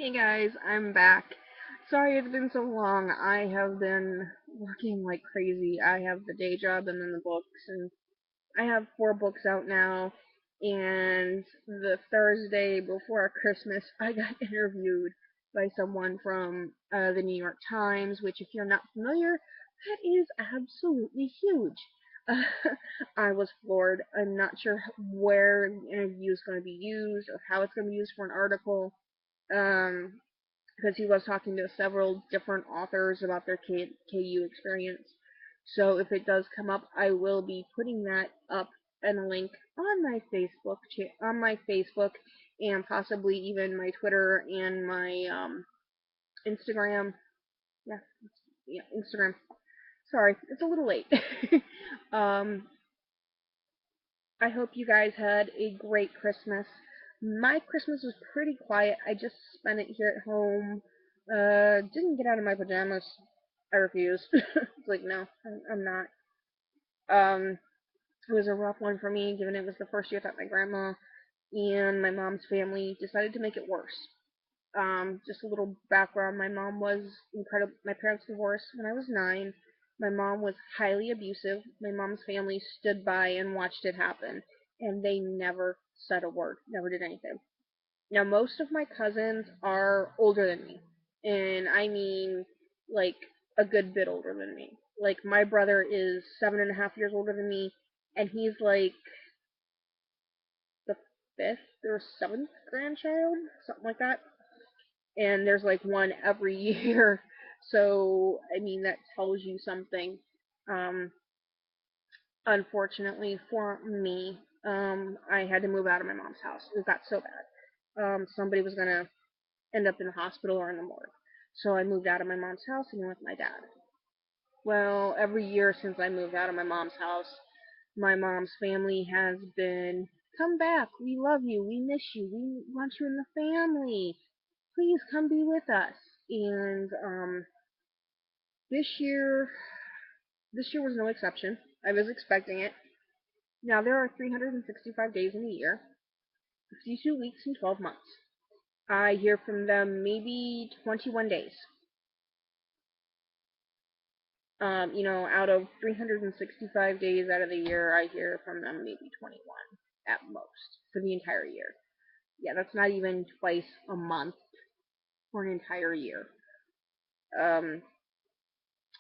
Hey guys, I'm back. Sorry it's been so long. I have been working like crazy. I have the day job and then the books, and I have 4 books out now. And the Thursday before Christmas, I got interviewed by someone from the New York Times, which, if you're not familiar, that is absolutely huge. Uh, I was floored. I'm not sure where the interview is going to be used or how it's going to be used for an article. Um, because he was talking to several different authors about their KU experience. So if it does come up, I will be putting that up in a link on my Facebook and possibly even my Twitter and my Instagram. Yeah, yeah, Instagram. Sorry, it's a little late. um, I hope you guys had a great Christmas. My Christmas was pretty quiet. I just spent it here at home. Didn't get out of my pajamas. I refused. It's like, no, I'm not. Um, it was a rough one for me, given it was the first year that my grandma and my mom's family decided to make it worse. Just a little background. My mom was incredible. My parents divorced when I was 9. My mom was highly abusive. My mom's family stood by and watched it happen, and they never said a word, never did anything. Now, most of my cousins are older than me, and I mean like a good bit older than me. Like, my brother is 7.5 years older than me, and he's like the fifth or seventh grandchild, something like that, and there's like one every year. So, I mean, that tells you something. Um, Unfortunately for me, I had to move out of my mom's house. It got so bad. Somebody was gonna end up in the hospital or in the morgue. So I moved out of my mom's house and went with my dad. Well, every year since I moved out of my mom's house, my mom's family has been, come back, we love you, we miss you, we want you in the family, please come be with us. And this year, this year was no exception. I was expecting it. Now there are 365 days in a year, 52 weeks and 12 months. I hear from them maybe 21 days. Out of 365 days out of the year, I hear from them maybe 21 at most for the entire year. Yeah, that's not even twice a month for an entire year. Um,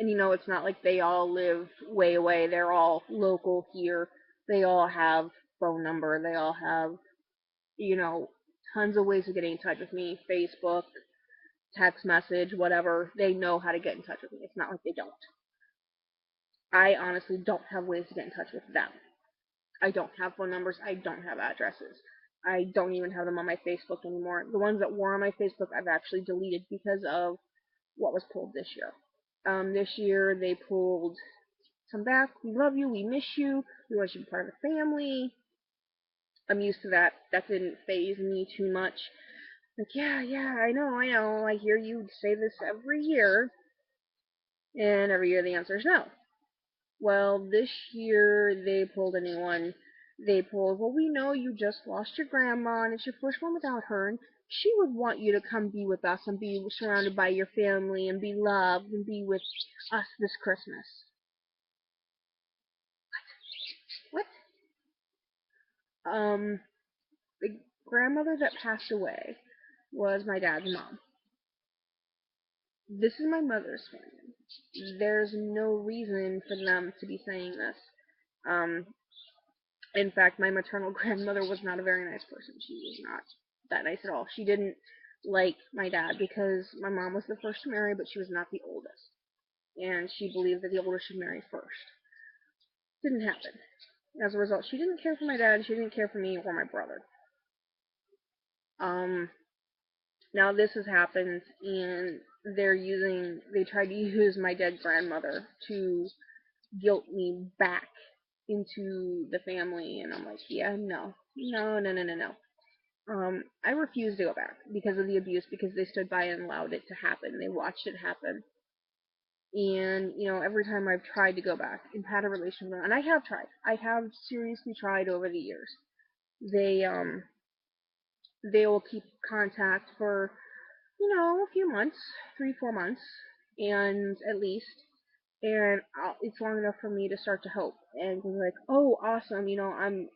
and it's not like they all live way away. They're all local here. They all have phone number. They all have, you know, tons of ways of getting in touch with me. Facebook, text message, whatever. They know how to get in touch with me. It's not like they don't. I honestly don't have ways to get in touch with them. I don't have phone numbers. I don't have addresses. I don't even have them on my Facebook anymore. The ones that were on my Facebook, I've actually deleted because of what was pulled this year. This year they pulled some back. We love you. We miss you. We want you to be part of the family. I'm used to that. That didn't phase me too much. Like, yeah, yeah, I know, I know. I hear you say this every year, and every year the answer is no. Well, this year they pulled a new one. They pulled, well, we know you just lost your grandma, and it's your first one without her, and she would want you to come be with us and be surrounded by your family and be loved and be with us this Christmas. What? Um, the grandmother that passed away was my dad's mom. This is my mother's family. There's no reason for them to be saying this. Um, In fact, my maternal grandmother was not a very nice person. She was not that nice at all. She didn't like my dad because my mom was the first to marry, but she was not the oldest. And she believed that the oldest should marry first. Didn't happen. As a result, she didn't care for my dad, she didn't care for me or my brother. Um, Now this has happened, and they tried to use my dead grandmother to guilt me back into the family, and I'm like, yeah, no, no, no, no, no, no. I refuse to go back because of the abuse, because they stood by and allowed it to happen. They watched it happen. And, every time I've tried to go back and had a relationship with them, and I have tried. I have seriously tried over the years. They, they will keep contact for a few months, 3, 4 months, and at least, and it's long enough for me to start to hope and be like, oh, awesome, I'm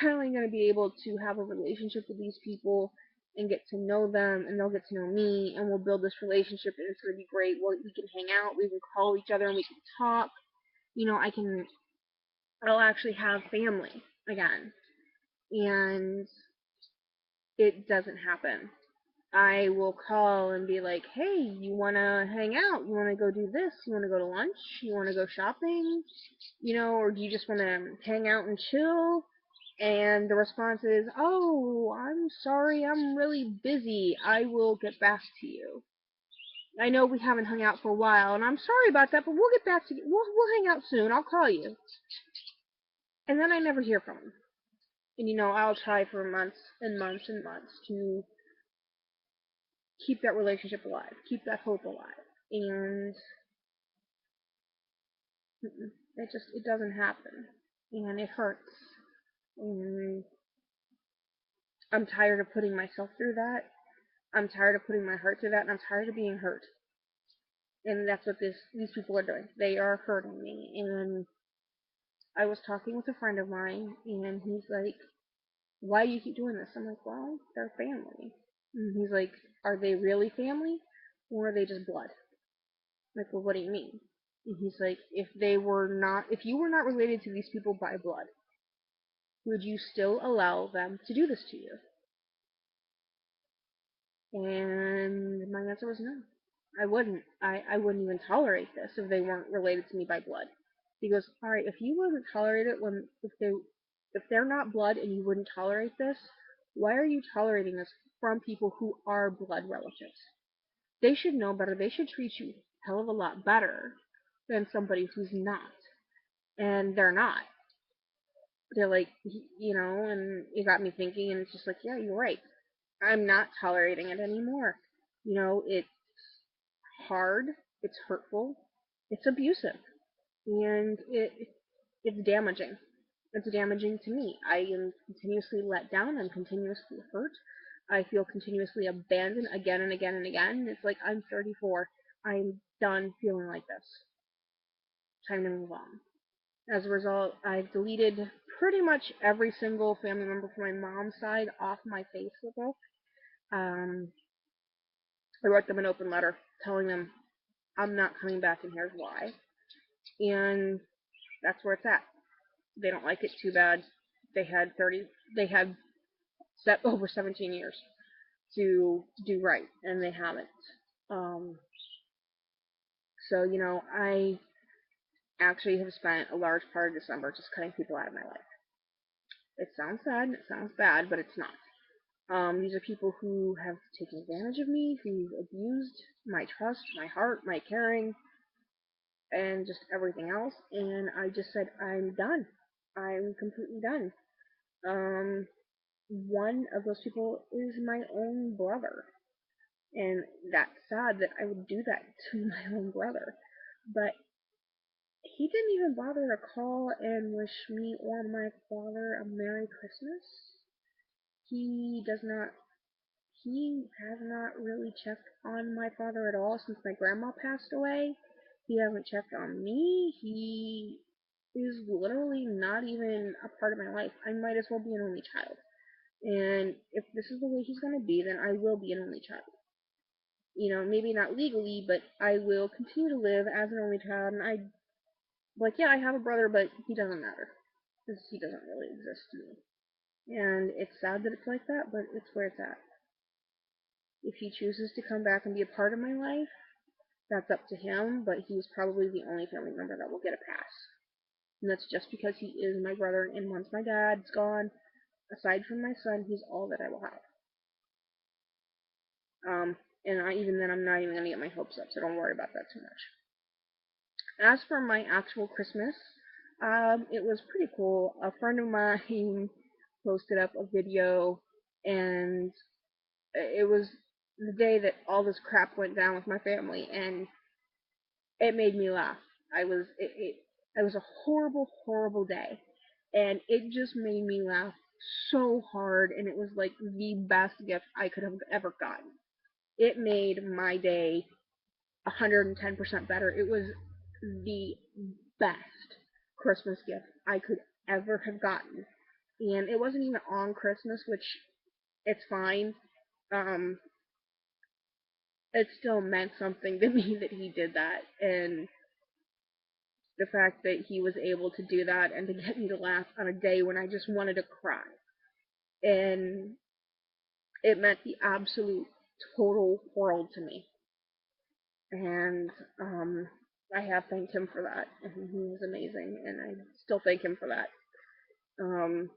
finally going to be able to have a relationship with these people and get to know them, and they'll get to know me, and we'll build this relationship, and it's going to be great. We can hang out, we can call each other, and we can talk. I'll actually have family again, and it doesn't happen. I will call and be like, hey, you want to hang out? You want to go do this? You want to go to lunch? You want to go shopping? Or do you just want to hang out and chill? And the response is, oh, I'm sorry, I'm really busy. I will get back to you. I know we haven't hung out for a while, and I'm sorry about that, but we'll get back to you. We'll hang out soon. I'll call you. And then I never hear from them. And I'll try for months and months and months to keep that relationship alive, keep that hope alive. And it doesn't happen. And it hurts. And I'm tired of putting myself through that. I'm tired of putting my heart through that, and I'm tired of being hurt. And that's what these people are doing. They are hurting me. And I was talking with a friend of mine, and he's like, "Why do you keep doing this?" I'm like, "Well, they're family." And he's like, "Are they really family, or are they just blood?" I'm like, "Well, what do you mean?" And he's like, if you were not related to these people by blood, would you still allow them to do this to you?" And my answer was no. I wouldn't. I wouldn't even tolerate this if they weren't related to me by blood. He goes, all right, if you wouldn't tolerate it if they're not blood and you wouldn't tolerate this, why are you tolerating this from people who are blood relatives? They should know better. They should treat you a hell of a lot better than somebody who's not. And they're not. They're like, and it got me thinking, and it's just like, yeah, you're right. I'm not tolerating it anymore. It's hard, it's hurtful, it's abusive, and it's damaging. It's damaging to me. I am continuously let down. I'm continuously hurt. I feel continuously abandoned again and again and again. It's like I'm 34. I'm done feeling like this. Time to move on. As a result, I've deleted pretty much every single family member from my mom's side off my Facebook. Um, I wrote them an open letter telling them I'm not coming back, and here's why. And that's where it's at. They don't like it too bad. They had 30. They had set over 17 years to do right, and they haven't. Um, so I actually have spent a large part of December just cutting people out of my life. It sounds sad and it sounds bad, but it's not. These are people who have taken advantage of me, who've abused my trust, my heart, my caring, and just everything else. And I just said, I'm done. I'm completely done. Um, one of those people is my own brother. And that's sad that I would do that to my own brother. But he didn't even bother to call and wish me or my father a Merry Christmas. He does not, he has not really checked on my father at all since my grandma passed away. He hasn't checked on me. He is literally not even a part of my life. I might as well be an only child. And if this is the way he's going to be, then I will be an only child. Maybe not legally, but I will continue to live as an only child. And yeah, I have a brother, but he doesn't matter because he doesn't really exist to me. And it's sad that it's like that, but it's where it's at. If he chooses to come back and be a part of my life, that's up to him, but he's probably the only family member that will get a pass. And that's just because he is my brother, and once my dad's gone, aside from my son, he's all that I will have. Even then, I'm not even going to get my hopes up, so don't worry about that too much. As for my actual Christmas, it was pretty cool. A friend of mine posted up a video, and it was the day that all this crap went down with my family, and it made me laugh. It was a horrible, horrible day, and it just made me laugh so hard, and it was like the best gift I could have ever gotten. It made my day 110% better. It was the best Christmas gift I could ever have gotten. And it wasn't even on Christmas, which it's fine. Um, it still meant something to me that he did that. And the fact that he was able to do that and to get me to laugh on a day when I just wanted to cry. And it meant the absolute total world to me. And I have thanked him for that. And he was amazing, and I still thank him for that. Um,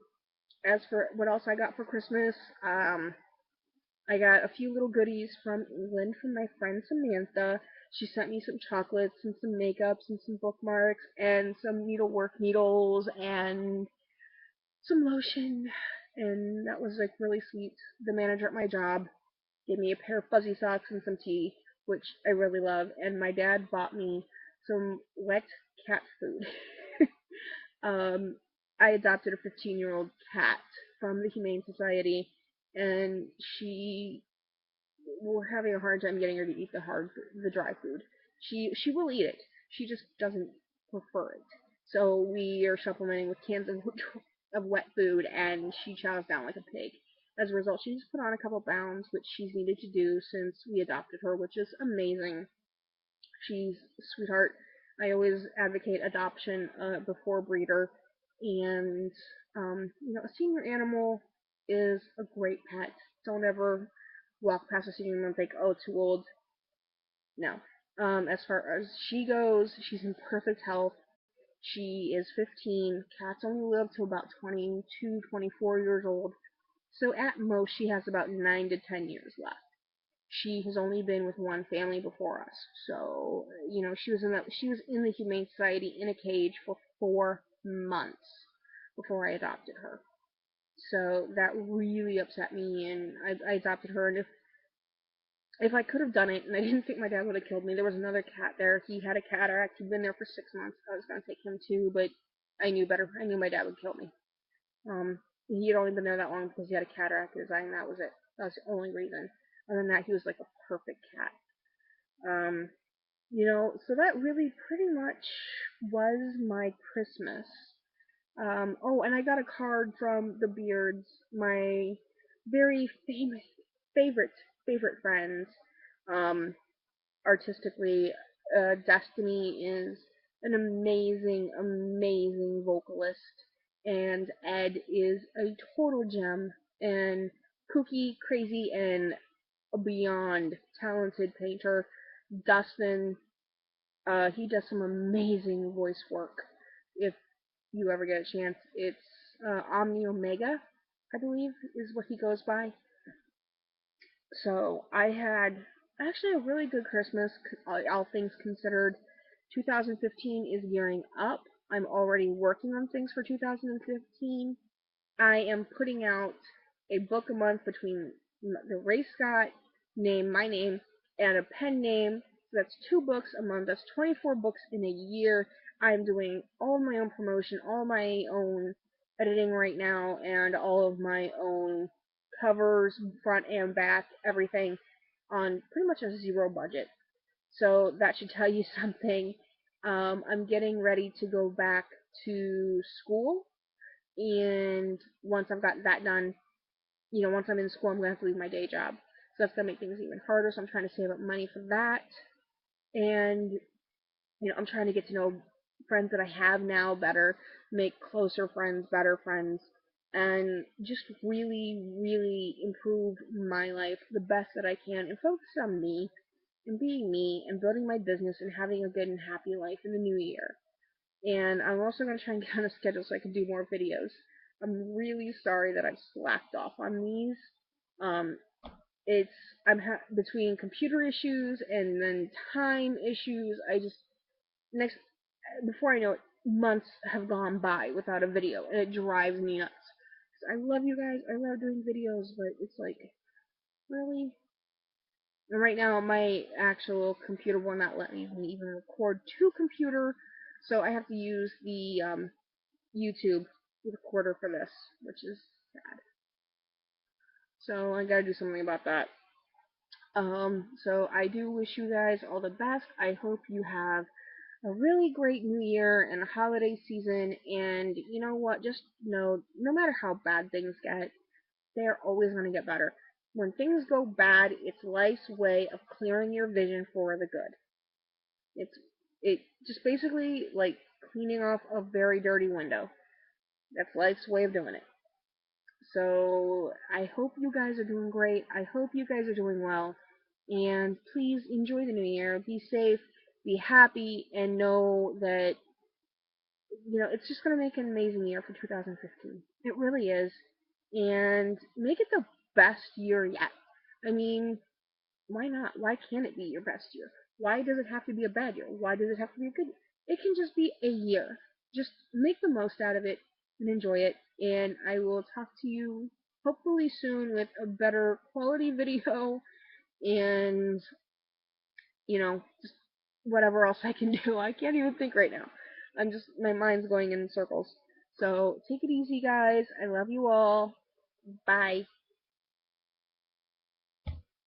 as for what else I got for Christmas, I got a few little goodies from England from my friend Samantha. She sent me some chocolates and some makeups and some bookmarks and some needlework needles and some lotion, and that was like really sweet. The manager at my job gave me a pair of fuzzy socks and some tea, which I really love, and my dad bought me some wet cat food. um, I adopted a 15-year-old cat from the Humane Society, and we're having a hard time getting her to eat the dry food. She will eat it. She just doesn't prefer it. So we are supplementing with cans of wet food, and she chows down like a pig. As a result, she's put on a couple pounds, which she's needed to do since we adopted her, which is amazing. She's a sweetheart. I always advocate adoption before breeder, and a senior animal is a great pet. Don't ever walk past a senior animal and think, "Oh, too old." No. As far as she goes, she's in perfect health. She is 15. Cats only live to about 22, 24 years old. So at most, she has about 9 to 10 years left. She has only been with one family before us. So, she was in the Humane Society in a cage for 4 months before I adopted her. So that really upset me, and I adopted her. And if I could have done it, and I didn't think my dad would have killed me, there was another cat there. He had a cataract. He'd been there for 6 months. I was gonna take him too, but I knew better. I knew my dad would kill me. Um, he had only been there that long because he had a cataract in his eye, and that was it. That was the only reason. Other than that, he was like a perfect cat. Um, so that really pretty much was my Christmas. Oh, and I got a card from the Beards, my very famous favorite favorite friends. Um, artistically, Destiny is an amazing, amazing vocalist, and Ed is a total gem and kooky, crazy, and a beyond talented painter. Dustin, he does some amazing voice work. If you ever get a chance, it's Omni Omega, I believe, is what he goes by. So I had actually a really good Christmas, all things considered. 2015 is gearing up. I'm already working on things for 2015. I am putting out a book a month between the Ray Scott name, my name, and a pen name. So that's 2 books a month. That's 24 books in a year. I'm doing all my own promotion, all my own editing right now, and all of my own covers, front and back, everything on pretty much a zero budget. So that should tell you something. I'm getting ready to go back to school, and once I've got that done, once I'm in school, I'm gonna have to leave my day job. So that's gonna make things even harder. So I'm trying to save up money for that, and I'm trying to get to know friends that I have now better, make closer friends, better friends, and just really, really improve my life the best that I can, and focus on me and being me and building my business and having a good and happy life in the new year. And I'm also going to try and get on a schedule so I can do more videos. I'm really sorry that I've slacked off on these. Um, it's between computer issues and then time issues. I just next before I know it, months have gone by without a video, and it drives me nuts. I love you guys. I love doing videos, but it's like really. And right now, my actual computer will not let me even record to computer, so I have to use the YouTube recorder for this, which is sad. So I gotta do something about that. So I do wish you guys all the best. I hope you have a really great new year and a holiday season. And you know what? Just know, no matter how bad things get, they're always going to get better. When things go bad, it's life's way of clearing your vision for the good. It's it just basically like cleaning off a very dirty window. That's life's way of doing it. So I hope you guys are doing great. I hope you guys are doing well. And please enjoy the new year. Be safe, be happy, and know that, it's just going to make an amazing year for 2015. It really is. And make it the best year yet. I mean, why not? Why can't it be your best year? Why does it have to be a bad year? Why does it have to be a good year? It can just be a year. Just make the most out of it and enjoy it. And I will talk to you hopefully soon with a better quality video and, just whatever else I can do. I can't even think right now. My mind's going in circles. So take it easy, guys. I love you all. Bye.